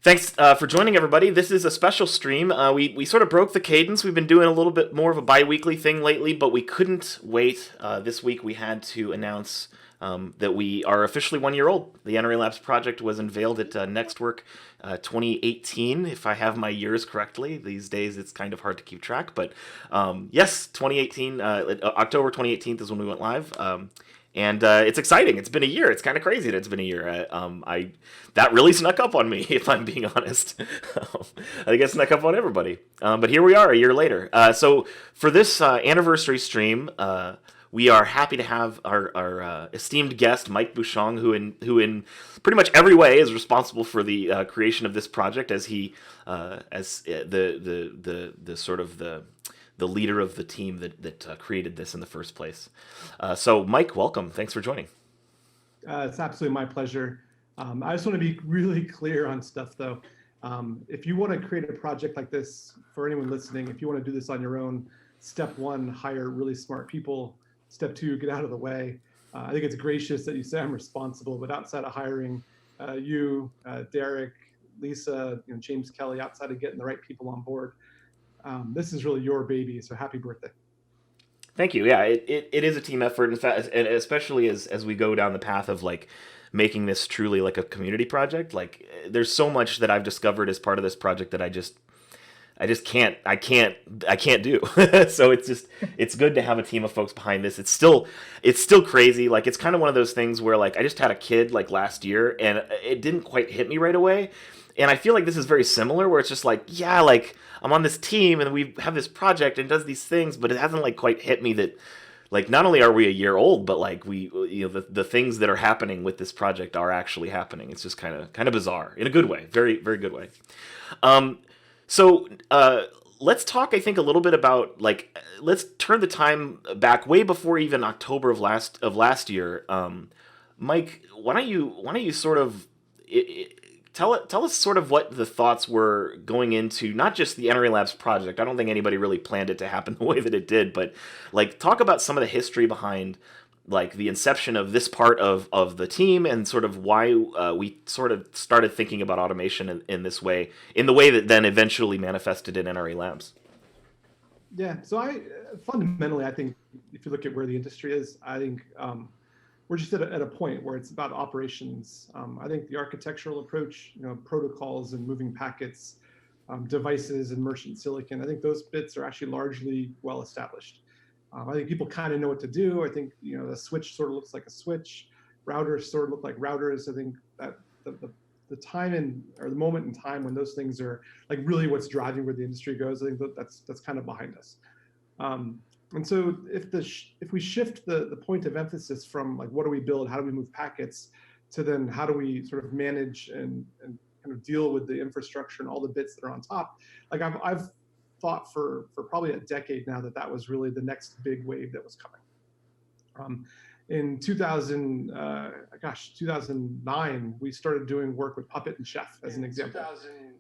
Thanks for joining, everybody. This is a special stream. We sort of broke the cadence. We've been doing a little bit more of a bi-weekly thing lately, but we couldn't wait. This week we had to announce that we are officially 1 year old. The NRE Labs project was unveiled at Nextwork 2018, if I have my years correctly. These days it's kind of hard to keep track, but yes, 2018, October 2018 is when we went live. And it's exciting. It's been a year. It's kind of crazy that it's been a year. I that really snuck up on me, if I'm being honest. I think it snuck up on everybody. But here we are, a year later. So for this anniversary stream, we are happy to have our esteemed guest, Mike Bushong, who in pretty much every way is responsible for the creation of this project, as he as the sort of the leader of the team that created this in the first place. So, Mike, welcome. Thanks for joining. It's absolutely my pleasure. I just want to be really clear on stuff, though. If you want to create a project like this, for anyone listening, if you want to do this on your own, step one, hire really smart people. Step two, get out of the way. I think it's gracious that you say I'm responsible, but outside of hiring you, Derek, Lisa, James Kelly, outside of getting the right people on board, this is really your baby, so happy birthday. Thank you. Yeah, it is a team effort, in fact, and especially as we go down the path of like making this truly like a community project. Like, there's so much that I've discovered as part of this project that I just can't do. So it's good to have a team of folks behind this. It's still crazy. Like, it's kind of one of those things where like I just had a kid like last year and it didn't quite hit me right away. And I feel like this is very similar, where it's just like, yeah, like I'm on this team and we have this project and it does these things, but it hasn't like quite hit me that like not only are we a year old, but like the things that are happening with this project are actually happening. It's just kind of bizarre in a good way, very very good way. So let's talk, I think, a little bit about like let's turn the time back way before even October of last year. Mike, why don't you sort of tell us sort of what the thoughts were going into not just the NRE Labs project. I don't think anybody really planned it to happen the way that it did, but like talk about some of the history behind like the inception of this part of the team and sort of why we sort of started thinking about automation in this way, in the way that then eventually manifested in NRE Labs. Yeah, so I fundamentally, I think if you look at where the industry is, I think we're just at a point where it's about operations. I think the architectural approach, protocols and moving packets, devices and merchant silicon, I think those bits are actually largely well established. I think people kind of know what to do. I think the switch sort of looks like a switch, routers sort of look like routers. I think that the time or the moment in time when those things are like really what's driving where the industry goes, I think that's kind of behind us. And so if we shift the point of emphasis from like what do we build, how do we move packets, to then how do we sort of manage and kind of deal with the infrastructure and all the bits that are on top, like I've thought for probably a decade now that was really the next big wave that was coming. In 2009, we started doing work with Puppet and Chef as an example.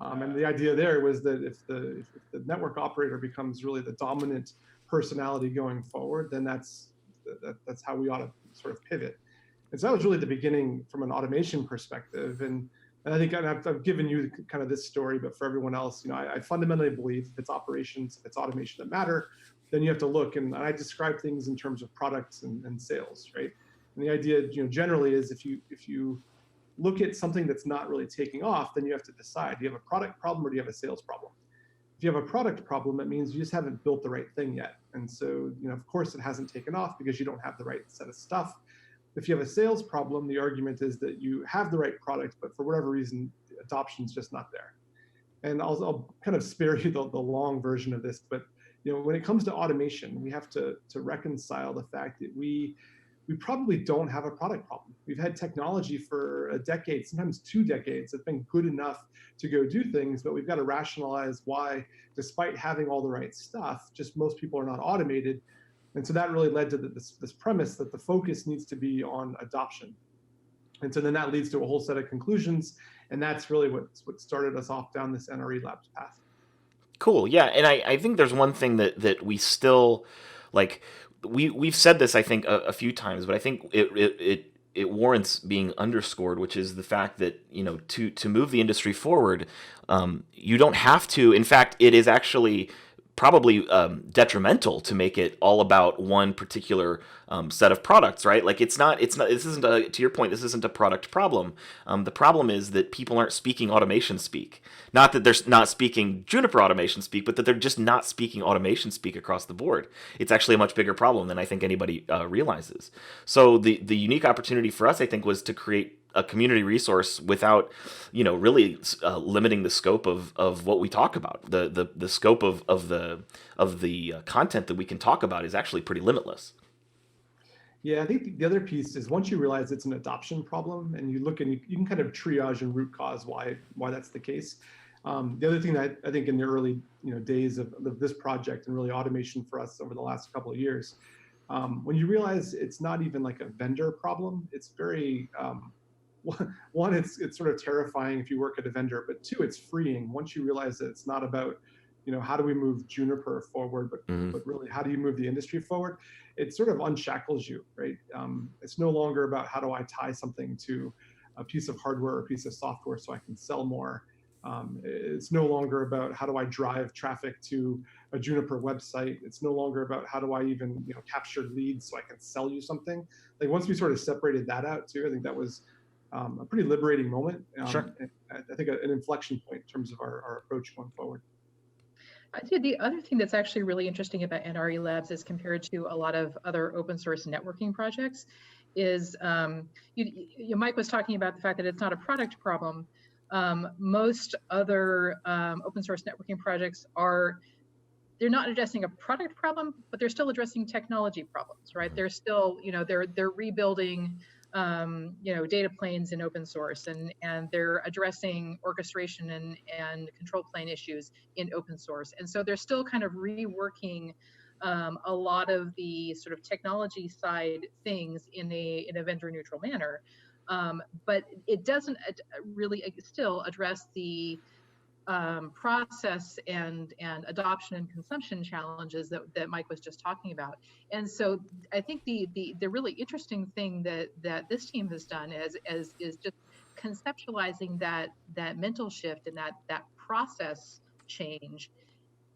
And the idea there was that if the network operator becomes really the dominant personality going forward, then that's how we ought to sort of pivot. And so that was really the beginning from an automation perspective. And I think I've given you kind of this story, but for everyone else, I fundamentally believe if it's operations, if it's automation that matter, then you have to look. And I describe things in terms of products and sales, right? And the idea, generally is if you look at something that's not really taking off, then you have to decide, do you have a product problem or do you have a sales problem? If you have a product problem, that means you just haven't built the right thing yet. And so, of course it hasn't taken off because you don't have the right set of stuff. If you have a sales problem, the argument is that you have the right product, but for whatever reason, adoption is just not there. And I'll kind of spare you the long version of this, but when it comes to automation, we have to reconcile the fact that we probably don't have a product problem. We've had technology for a decade, sometimes 2 decades, that's been good enough to go do things, but we've got to rationalize why, despite having all the right stuff, just most people are not automated. And so that really led to this premise that the focus needs to be on adoption. And so then that leads to a whole set of conclusions. And that's really what started us off down this NRE Labs path. Cool. Yeah. And I think there's one thing that we still like, we've said this, I think, a few times, but I think it warrants being underscored, which is the fact that to move the industry forward, you don't have to. In fact, it is actually probably detrimental to make it all about one particular set of products, right? Like it's not. This isn't to your point. This isn't a product problem. The problem is that people aren't speaking automation speak. Not that they're not speaking Juniper automation speak, but that they're just not speaking automation speak across the board. It's actually a much bigger problem than I think anybody realizes. So the unique opportunity for us, I think, was to create a community resource without, really limiting the scope of what we talk about. The scope of the content that we can talk about is actually pretty limitless. Yeah, I think the other piece is once you realize it's an adoption problem and you look and you can kind of triage and root cause why that's the case. The other thing that I think in the early days of this project and really automation for us over the last couple of years, when you realize it's not even like a vendor problem, it's very one, it's sort of terrifying if you work at a vendor, but two, it's freeing once you realize that it's not about how do we move Juniper forward, but Mm-hmm. but really how do you move the industry forward. It sort of unshackles you, right? It's no longer about how do I tie something to a piece of hardware or a piece of software so I can sell more. It's no longer about how do I drive traffic to a Juniper website. It's no longer about how do I even capture leads so I can sell you something. Like once we sort of separated that out too, I think that was a pretty liberating moment. Sure. And I think an inflection point in terms of our approach going forward. I think the other thing that's actually really interesting about NRE Labs as compared to a lot of other open source networking projects is Mike was talking about the fact that it's not a product problem. Most other open source networking projects they're not addressing a product problem, but they're still addressing technology problems, right? They're still, they're rebuilding, data planes in open source, and they're addressing orchestration and control plane issues in open source. And so they're still kind of reworking a lot of the sort of technology side things in a vendor neutral manner. But it doesn't really still address the process and adoption and consumption challenges that Mike was just talking about. And so I think the really interesting thing that this team has done is just conceptualizing that mental shift and that process change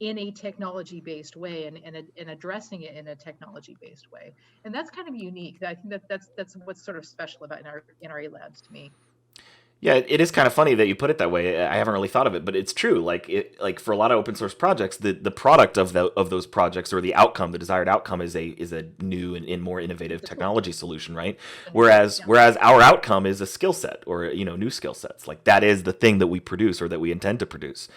in a technology-based way and addressing it in a technology-based way. And that's kind of unique. I think that's what's sort of special about NRE Labs to me. Yeah, it is kind of funny that you put it that way. I haven't really thought of it, but it's true. Like for a lot of open source projects, the product of those projects, or the outcome, the desired outcome, is a new and more innovative technology solution, right? Whereas our outcome is a skill set, or new skill sets. Like that is the thing that we produce or that we intend to produce.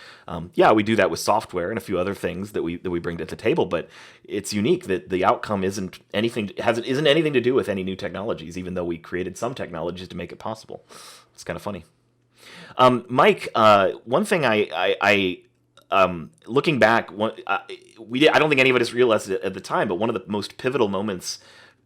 Yeah, we do that with software and a few other things that we bring to the table, but it's unique that the outcome isn't anything to do with any new technologies, even though we created some technologies to make it possible. It's kind of funny. Mike, one thing I looking back, I don't think any of us realized it at the time, but one of the most pivotal moments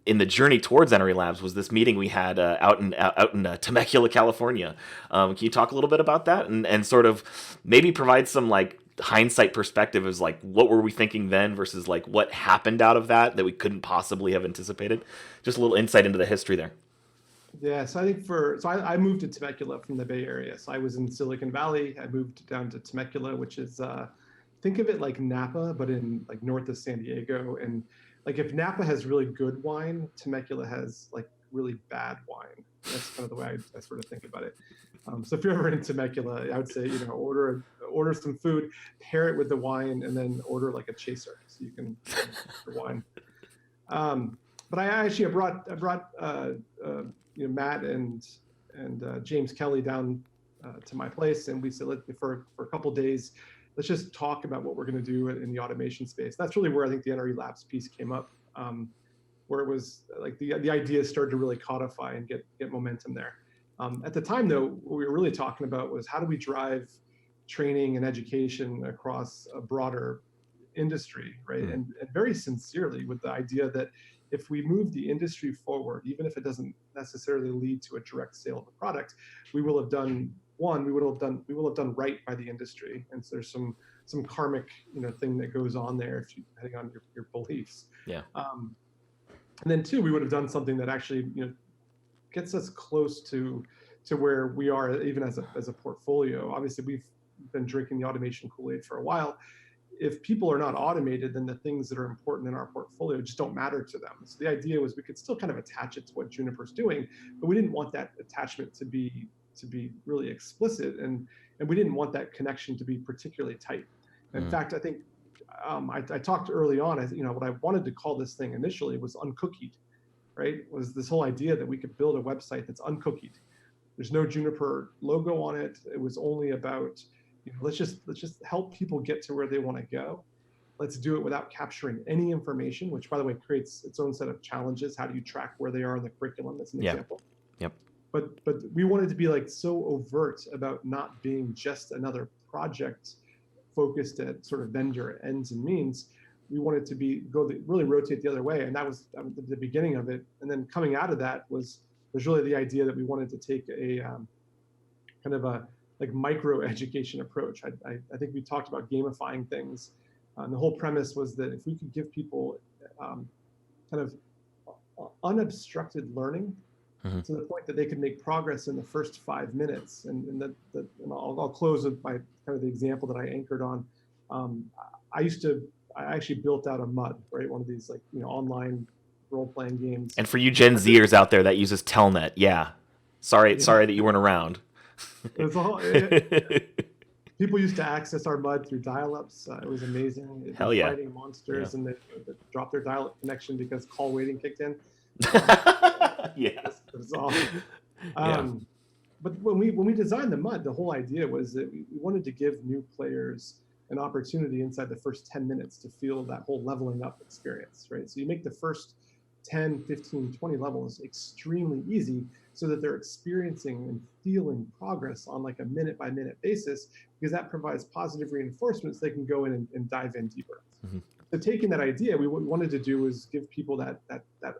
in the journey towards NRE Labs was this meeting we had out in Temecula, California. Can you talk a little bit about that and sort of maybe provide some like hindsight perspective as like what were we thinking then versus like what happened out of that we couldn't possibly have anticipated? Just a little insight into the history there. Yeah, so I think I moved to Temecula from the Bay Area. So I was in Silicon Valley. I moved down to Temecula, which is think of it like Napa, but in like north of San Diego. And like if Napa has really good wine, Temecula has like really bad wine. That's kind of the way I sort of think about it. So if you're ever in Temecula, I would say order some food, pair it with the wine, and then order like a chaser so you can the wine. But I brought Matt and James Kelly down to my place, and we said for a couple of days, let's just talk about what we're going to do in the automation space. That's really where I think the NRE Labs piece came up, where it was like the ideas started to really codify and get momentum there. At the time, though, what we were really talking about was how do we drive training and education across a broader industry, right? And very sincerely with the idea that if we move the industry forward, even if it doesn't necessarily lead to a direct sale of a product, we will have done right by the industry. And so there's some karmic thing that goes on there depending on your beliefs. Yeah. And then two, we would have done something that actually gets us close to where we are even as a portfolio. Obviously, we've been drinking the automation Kool-Aid for a while. If people are not automated, then the things that are important in our portfolio just don't matter to them. So the idea was we could still kind of attach it to what Juniper's doing, but we didn't want that attachment to be really explicit, and we didn't want that connection to be particularly tight. In fact, I think I talked early on, what I wanted to call this thing initially was uncookied, right? Was this whole idea that we could build a website that's uncookied. There's no Juniper logo on it. It was only about, let's just help people get to where they want to go. Let's do it without capturing any information, which, by the way, creates its own set of challenges. How do you track where they are in the curriculum? That's an example. Yep. But we wanted to be like so overt about not being just another project focused at sort of vendor ends and means. We wanted to really rotate the other way, and that was the beginning of it. And then coming out of that was really the idea that we wanted to take a kind of a like micro education approach. I think we talked about gamifying things. And the whole premise was that if we could give people kind of unobstructed learning to the point that they could make progress in the first 5 minutes, and I'll close with my kind of the example that I anchored on. I actually built out a MUD, right? One of these like online role-playing games. And for you Gen Zers out there that uses Telnet, sorry that you weren't around. People used to access our MUD through dial-ups. It was amazing. Hell yeah. Fighting monsters, and they dropped their dial-up connection because call waiting kicked in. Yeah. It was awesome. But when we designed the MUD, the whole idea was that we wanted to give new players an opportunity inside the first 10 minutes to feel that whole leveling up experience, right? So you make the first 10, 15, 20 levels extremely easy so that they're experiencing and feeling progress on like a minute by minute basis, because that provides positive reinforcements they can go in and dive in deeper. So taking that idea, what we wanted to do was give people that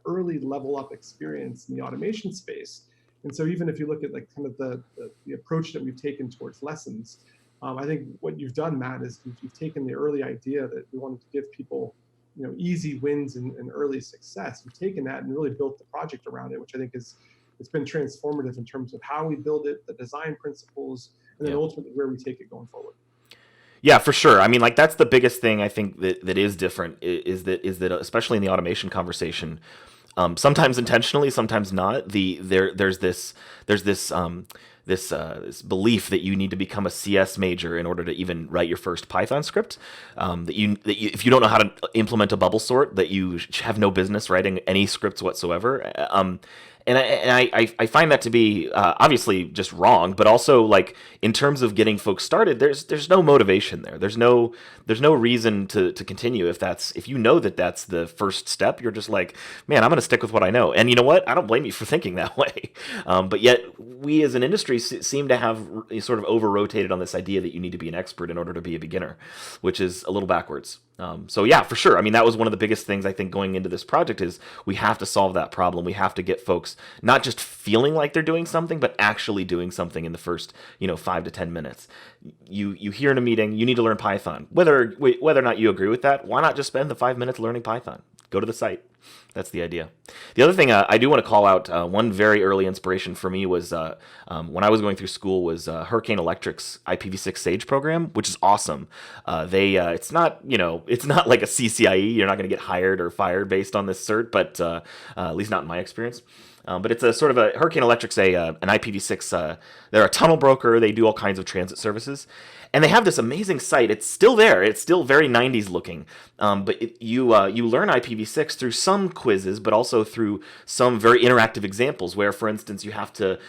early level up experience in the automation space. And so even if you look at like kind of the approach that we've taken towards lessons, I think what you've done, Matt, is you've taken the early idea that we wanted to give people, easy wins and early success. You've taken that and really built the project around it, which I think it's been transformative in terms of how we build it, the design principles, and then ultimately where we take it going forward. Yeah, for sure. I mean, like that's the biggest thing I think that is different is that especially in the automation conversation, sometimes intentionally, sometimes not. There's this belief that you need to become a CS major in order to even write your first Python script. That you if you don't know how to implement a bubble sort, that you have no business writing any scripts whatsoever. And I find that to be obviously just wrong, but also like in terms of getting folks started, there's no motivation there. There's no reason to continue if you know that that's the first step. You're just like, man, I'm going to stick with what I know. And you know what? I don't blame you for thinking that way. But yet we as an industry seem to have sort of over-rotated on this idea that you need to be an expert in order to be a beginner, which is a little backwards. So yeah, for sure. I mean, that was one of the biggest things I think going into this project is we have to solve that problem. We have to get folks not just feeling like they're doing something, but actually doing something in the first, 5 to 10 minutes. You hear in a meeting, you need to learn Python. Whether or not you agree with that, why not just spend the 5 minutes learning Python? Go to the site. That's the idea. The other thing I do want to call out, one very early inspiration for me was when I was going through school was Hurricane Electric's IPv6 Sage program, which is awesome. It's not like a CCIE. You're not going to get hired or fired based on this cert, but at least not in my experience. But it's a sort of a Hurricane Electric's an IPv6. They're a tunnel broker. They do all kinds of transit services. And they have this amazing site. It's still there. It's still very 90s looking. But you learn IPv6 through some quizzes, but also through some very interactive examples where, for instance, you have to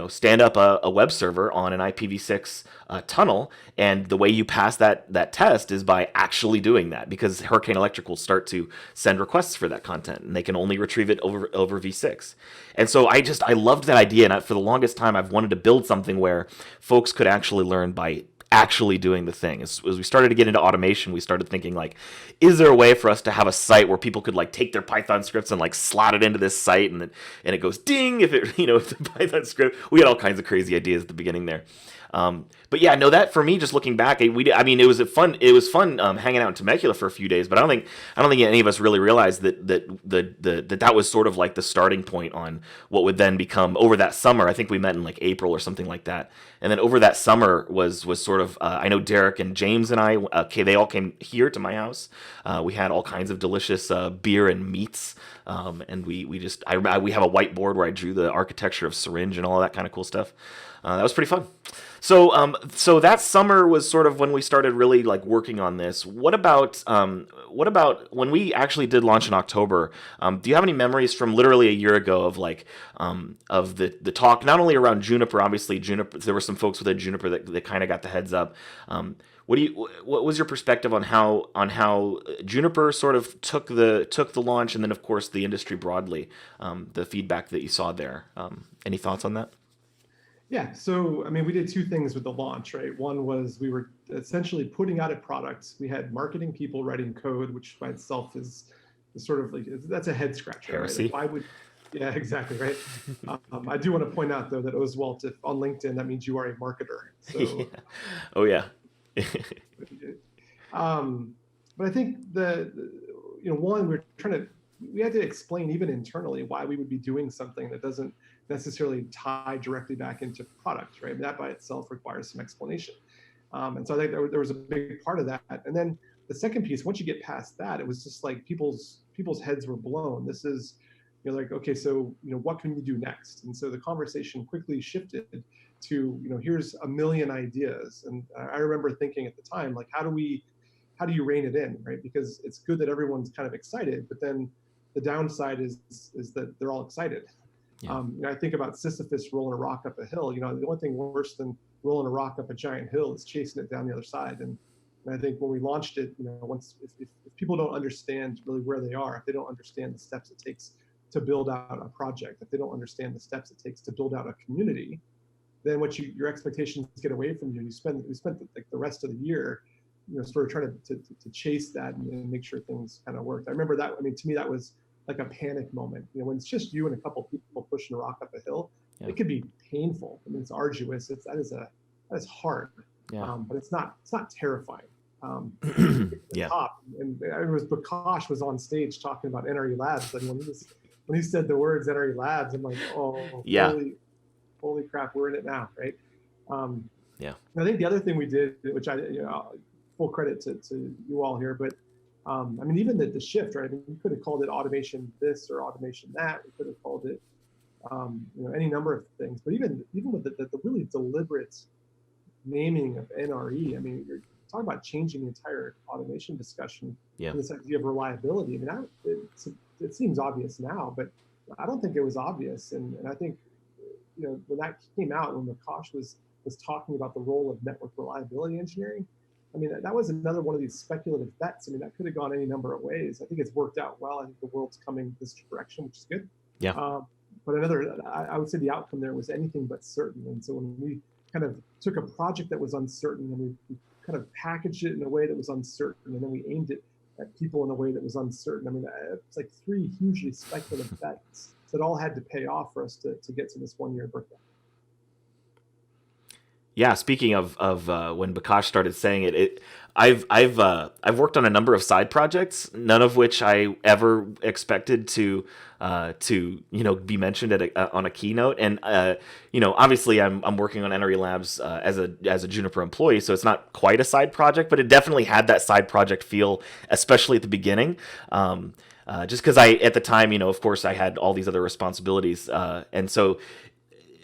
stand up a web server on an IPv6 tunnel. And the way you pass that test is by actually doing that, because Hurricane Electric will start to send requests for that content, and they can only retrieve it over v6. And so I loved that idea. And for the longest time, I've wanted to build something where folks could actually learn by actually doing the thing. As we started to get into automation, we started thinking like, is there a way for us to have a site where people could like take their Python scripts and like slot it into this site, and it goes ding if it if the Python script. We had all kinds of crazy ideas at the beginning there. But yeah, no, that for me, just looking back, I mean, it was fun hanging out in Temecula for a few days. But I don't think any of us really realized that was sort of like the starting point on what would then become over that summer. I think we met in like April or something like that, and then over that summer was sort of I know Derek and James and I, they all came here to my house. We had all kinds of delicious beer and meats, and we just we have a whiteboard where I drew the architecture of Syringe and all that kind of cool stuff. That was pretty fun. So that summer was sort of when we started really like working on this. What about when we actually did launch in October? Do you have any memories from literally a year ago of like of the talk, not only around Juniper, obviously Juniper, there were some folks within Juniper that kind of got the heads up. What was your perspective on how Juniper sort of took the launch, and then of course the industry broadly, the feedback that you saw there? Any thoughts on that? Yeah, so I mean, we did two things with the launch, right? One was we were essentially putting out a product. We had marketing people writing code, which by itself is sort of like, that's a head scratcher, right? Like, why would, yeah, exactly, right? I do want to point out though that Oswalt, if on LinkedIn, that means you are a marketer. So, yeah. Oh yeah. But I think one, we had to explain even internally why we would be doing something that doesn't necessarily tie directly back into product, right? That by itself requires some explanation. And so I think there was a big part of that. And then the second piece, once you get past that, it was just like people's heads were blown. This is, like, okay, so, what can we do next? And so the conversation quickly shifted to, here's a million ideas. And I remember thinking at the time, like, how do you rein it in, right? Because it's good that everyone's kind of excited, but then the downside is that they're all excited. Yeah. I think about Sisyphus rolling a rock up a hill. The only thing worse than rolling a rock up a giant hill is chasing it down the other side. And I think when we launched it, once if people don't understand really where they are, if they don't understand the steps it takes to build out a project, if they don't understand the steps it takes to build out a community, then your expectations get away from you. We spent like the rest of the year, sort of trying to chase that and make sure things kind of worked. I remember that. I mean, to me, that was like a panic moment. When it's just you and a couple people pushing a rock up a hill, yeah. It could be painful. I mean, it's arduous. That is hard. Yeah. But it's not terrifying. Yeah. Top. And it was Bushong was on stage talking about NRE Labs, and when he said the words NRE Labs, I'm like, oh, yeah. Holy crap, we're in it now, right? Yeah. I think the other thing we did, which full credit to you all here, but I mean, even the shift, right? I mean, we could have called it automation this or automation that. We could have called it, any number of things. But even with the really deliberate naming of NRE, I mean, you're talking about changing the entire automation discussion. Yeah. This idea of reliability. I mean, it seems obvious now, but I don't think it was obvious. And I think, when that came out, when Bushong was talking about the role of network reliability engineering, I mean, that was another one of these speculative bets. I mean, that could have gone any number of ways. I think it's worked out well. I think the world's coming this direction, which is good. Yeah. But I would say the outcome there was anything but certain. And so when we kind of took a project that was uncertain and we kind of packaged it in a way that was uncertain, and then we aimed it at people in a way that was uncertain. I mean, it's like three hugely speculative bets that all had to pay off for us to get to this 1-year birthday. Yeah, speaking of when Bushong started saying it, I've worked on a number of side projects, none of which I ever expected to be mentioned on a keynote. And obviously I'm working on NRE Labs as a Juniper employee, so it's not quite a side project, but it definitely had that side project feel, especially at the beginning. Just because at the time, of course, I had all these other responsibilities, and so.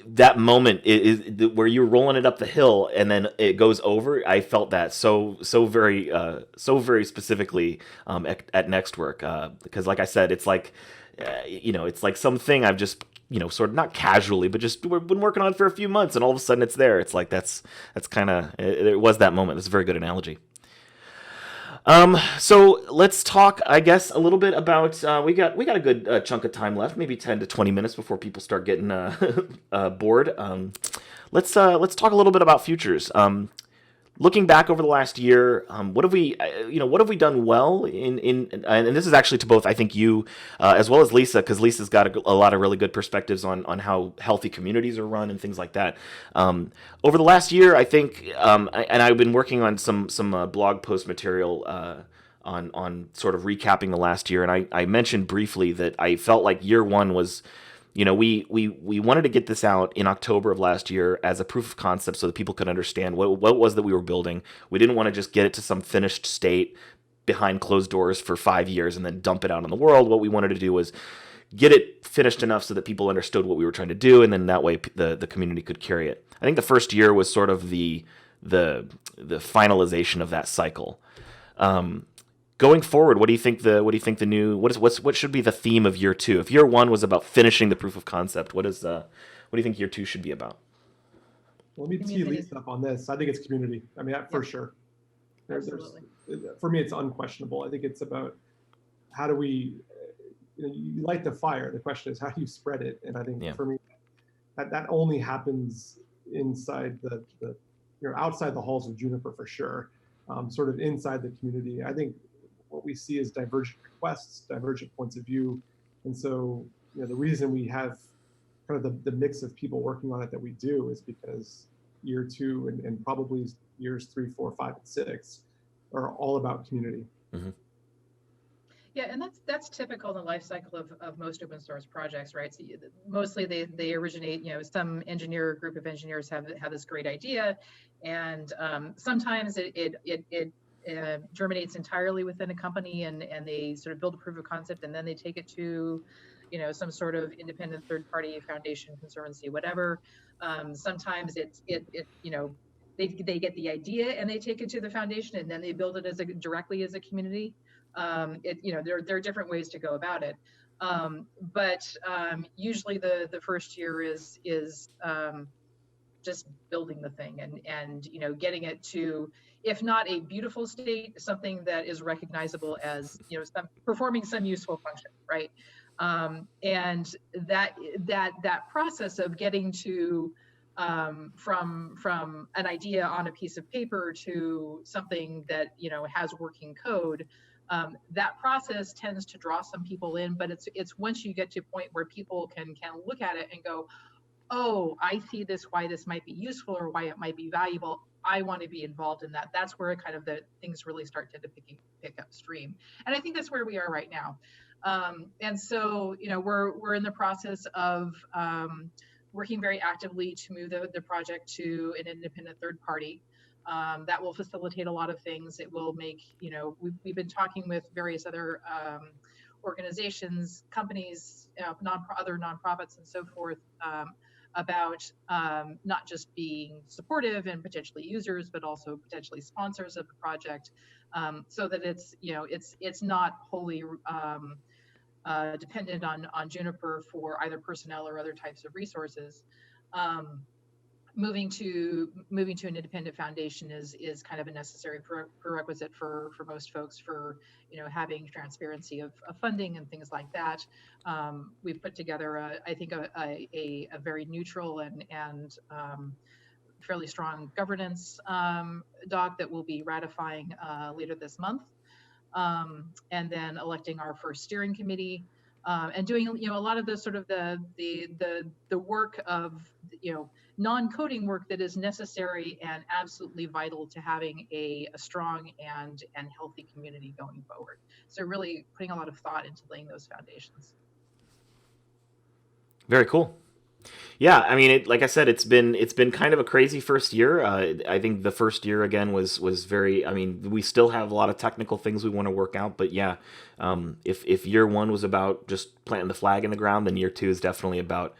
That moment is where you're rolling it up the hill and then it goes over. I felt that so very specifically at Nextwork, because like I said, it's like it's like something I've just sort of not casually, but just we've been working on for a few months, and all of a sudden it's there. It's like that's kind of it was that moment. That's a very good analogy. So let's talk, I guess, a little bit about, we got a good chunk of time left, maybe 10 to 20 minutes before people start getting bored. Let's talk a little bit about futures. looking back over the last year, what have we, what have we done well and this is actually to both, I think you, as well as Lisa, because Lisa's got a lot of really good perspectives on how healthy communities are run and things like that. Over the last year, I think, and I've been working on some blog post material, on sort of recapping the last year. And I mentioned briefly that I felt like year one was, we wanted to get this out in October of last year as a proof of concept so that people could understand what it was that we were building. We didn't want to just get it to some finished state behind closed doors for 5 years and then dump it out in the world. What we wanted to do was get it finished enough so that people understood what we were trying to do, and then that way the community could carry it. I think the first year was sort of the finalization of that cycle. Going forward, what do you think the new what should be the theme of year two? If year one was about finishing the proof of concept, what do you think year two should be about? Let me tee Lisa up on this. I think it's community. I mean, for sure. For me, it's unquestionable. I think it's about how do we, you light the fire. The question is how do you spread it? And I think for me, that only happens inside the outside the halls of Juniper for sure. Sort of inside the community. I think what we see is divergent requests, divergent points of view. And so, the reason we have kind of the mix of people working on it that we do is because year two and probably years 3, 4, 5, and 6 are all about community. Mm-hmm. Yeah, and that's typical in the life cycle of most open source projects, right? So mostly they originate, some group of engineers have this great idea, and sometimes it germinates entirely within a company, and they sort of build a proof of concept, and then they take it to, some sort of independent third-party foundation, conservancy, whatever. Sometimes they get the idea and they take it to the foundation, and then they build it directly as a community. There are different ways to go about it, but usually the first year is just building the thing and getting it to, if not a beautiful state, something that is recognizable as performing some useful function, right? And that process of getting to from an idea on a piece of paper to something that has working code, that process tends to draw some people in, but it's once you get to a point where people can look at it and go, oh, I see why this might be useful or why it might be valuable. I want to be involved in that. That's where kind of the things really start to pick up steam. And I think that's where we are right now. And so, we're in the process of working very actively to move the project to an independent third party. That will facilitate a lot of things. It will make, we've been talking with various other organizations, companies, other nonprofits and so forth, about not just being supportive and potentially users, but also potentially sponsors of the project, so that it's not wholly dependent on Juniper for either personnel or other types of resources. Moving to an independent foundation is kind of a necessary prerequisite for most folks for having transparency of funding and things like that. We've put together I think a very neutral and fairly strong governance doc that we'll be ratifying later this month, and then electing our first steering committee. And doing a lot of the sort of the work of non-coding work that is necessary and absolutely vital to having a strong and healthy community going forward. So really putting a lot of thought into laying those foundations. Very cool. Yeah, I mean, like I said, it's been kind of a crazy first year. I think the first year again was very. I mean, we still have a lot of technical things we want to work out, but yeah, if year one was about just planting the flag in the ground, then year two is definitely about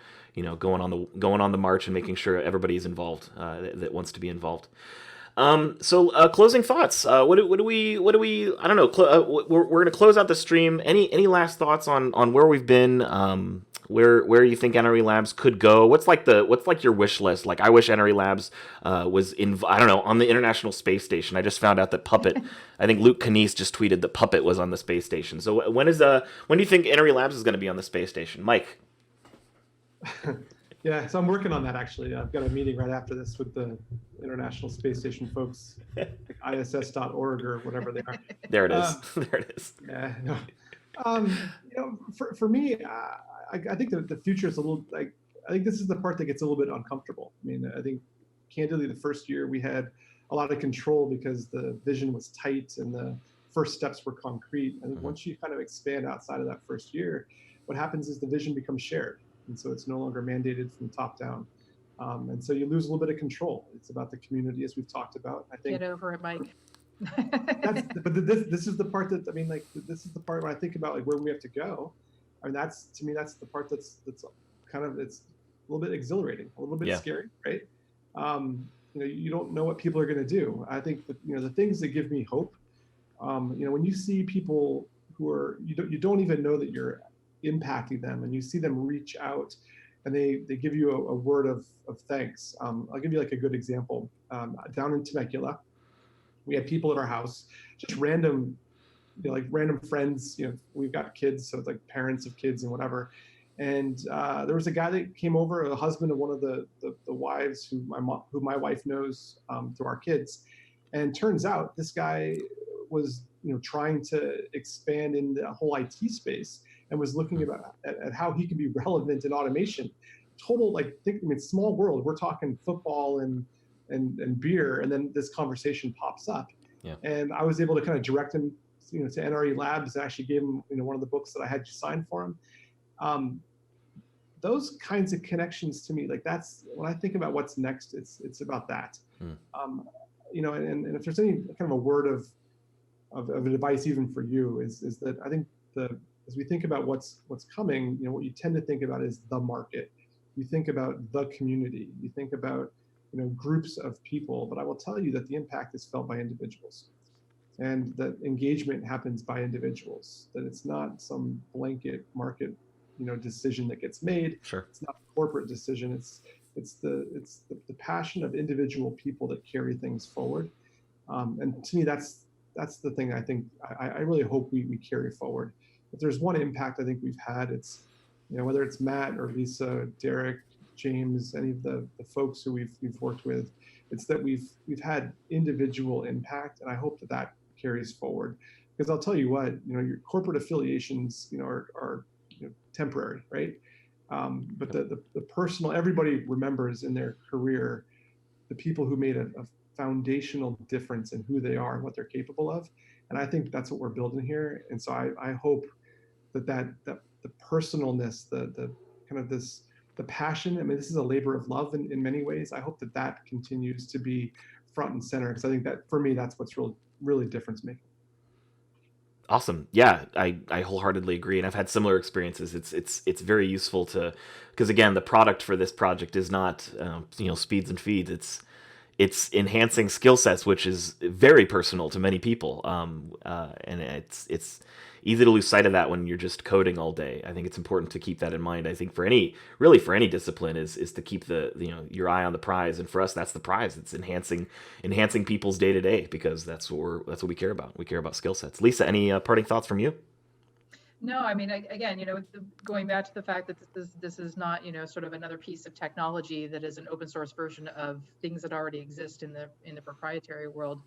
going on the march and making sure everybody's involved that wants to be involved. So closing thoughts. What do we? I don't know. We're going to close out the stream. Any last thoughts on where we've been? Where you think NRE Labs could go? What's like your wish list? Like, I wish NRE Labs was on the International Space Station. I just found out that Puppet. I think Luke Kanice just tweeted that Puppet was on the space station. So when do you think NRE Labs is going to be on the space station, Mike? Yeah, so I'm working on that actually. I've got a meeting right after this with the International Space Station folks, like ISS.org or whatever they are. There it is. Um, There it is. yeah, no. For me, I think the future is a little like, I think this is the part that gets a little bit uncomfortable. I mean, I think candidly, the first year we had a lot of control because the vision was tight and the first steps were concrete. I think once you kind of expand outside of that first year, what happens is the vision becomes shared. And so it's no longer mandated from top down. And so you lose a little bit of control. It's about the community, as we've talked about. I think Get over it, Mike. but this is the part that, I mean, like, this is the part when I think about like where we have to go. I mean, that's, to me, that's the part that's kind of, it's a little bit exhilarating, a little bit scary, right? You don't know what people are going to do. I think that, the things that give me hope, when you see people who are, you don't even know that you're impacting them, and you see them reach out and they give you a word of thanks. I'll give you like a good example. Down in Temecula, we had people at our house, just random, like random friends. We've got kids, so it's like parents of kids and whatever. And there was a guy that came over, a husband of one of the wives who my wife knows through our kids. And turns out this guy was trying to expand in the whole IT space and was looking at how he could be relevant in automation. Total, like, small world. We're talking football and beer, and then this conversation pops up. Yeah. And I was able to kind of direct him to NRE Labs, and actually gave him one of the books that I had signed for him. Those kinds of connections, to me, like, that's when I think about what's next, it's about that. And if there's any kind of a word of advice even for you, is that I think as we think about what's coming, what you tend to think about is the market. You think about the community. You think about groups of people. But I will tell you that the impact is felt by individuals, and that engagement happens by individuals. That it's not some blanket market decision that gets made. Sure. It's not a corporate decision. It's the passion of individual people that carry things forward. And to me, that's the thing I think I really hope we carry forward. If there's one impact I think we've had, it's whether it's Matt or Lisa, Derek, James, any of the folks who we've worked with, it's that we've had individual impact, and I hope that carries forward. Because I'll tell you what, your corporate affiliations are temporary, right? But the personal, everybody remembers in their career the people who made a foundational difference in who they are and what they're capable of. And I think that's what we're building here. And so I hope that the personalness, the kind of the passion, I mean, this is a labor of love in many ways. I hope that continues to be front and center, because I think that for me, that's what's really difference making. Awesome. Yeah, I wholeheartedly agree, and I've had similar experiences. It's very useful because again, the product for this project is not speeds and feeds. It's enhancing skill sets, which is very personal to many people. And it's easy to lose sight of that when you're just coding all day. I think it's important to keep that in mind. I think for any discipline is to keep your eye on the prize. And for us, that's the prize. It's enhancing people's day to day, because that's what we care about. We care about skill sets. Lisa, any parting thoughts from you? No, I mean, again, going back to the fact that this is not, sort of another piece of technology that is an open source version of things that already exist in the proprietary world.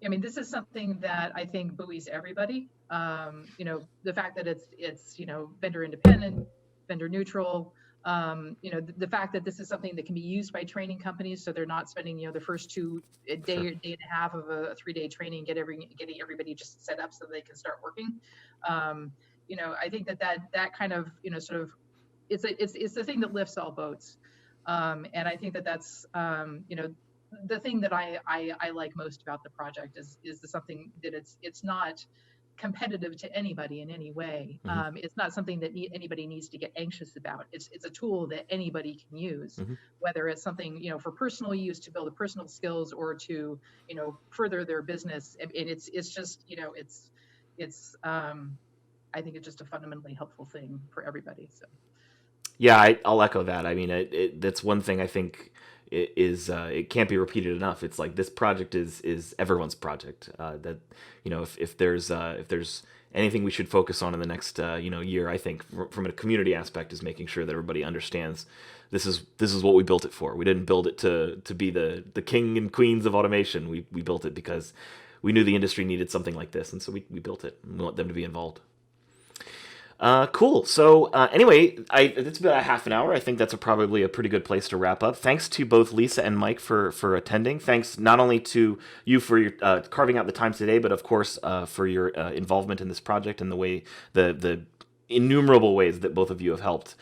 I mean, this is something that I think buoys everybody. The fact that it's vendor independent, vendor neutral. The fact that this is something that can be used by training companies, so they're not spending the first day and a half of a 3-day training getting everybody just set up so they can start working. I think that kind of sort of it's the thing that lifts all boats, and I think that's the thing that I like most about the project is something that it's not competitive to anybody in any way. Mm-hmm. It's not something that anybody needs to get anxious about. It's a tool that anybody can use, Mm-hmm. whether it's something for personal use to build the personal skills or to further their business. And it's just it's I think it's just a fundamentally helpful thing for everybody. So Yeah, I'll echo that. I mean, that's one thing I think it can't be repeated enough. It's like this project is everyone's project. That if there's anything we should focus on in the next year, I think, from a community aspect, is making sure that everybody understands this is what we built it for. We didn't build it to be the king and queens of automation. We built it because we knew the industry needed something like this, and so we built it. And we want them to be involved. Cool. So anyway, it's about a half an hour. I think that's probably a pretty good place to wrap up. Thanks to both Lisa and Mike for attending. Thanks not only to you for your, carving out the time today, but of course for your involvement in this project and the innumerable ways that both of you have helped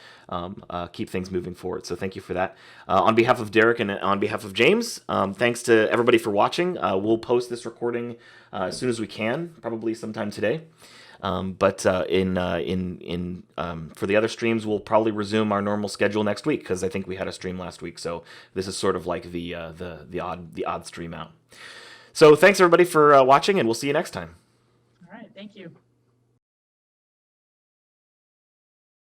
keep things moving forward. So thank you for that. On behalf of Derek and on behalf of James, thanks to everybody for watching. We'll post this recording as soon as we can, probably sometime today. But for the other streams, we'll probably resume our normal schedule next week, because I think we had a stream last week. So this is sort of like the odd stream out. So thanks everybody for watching, and we'll see you next time. All right, thank you.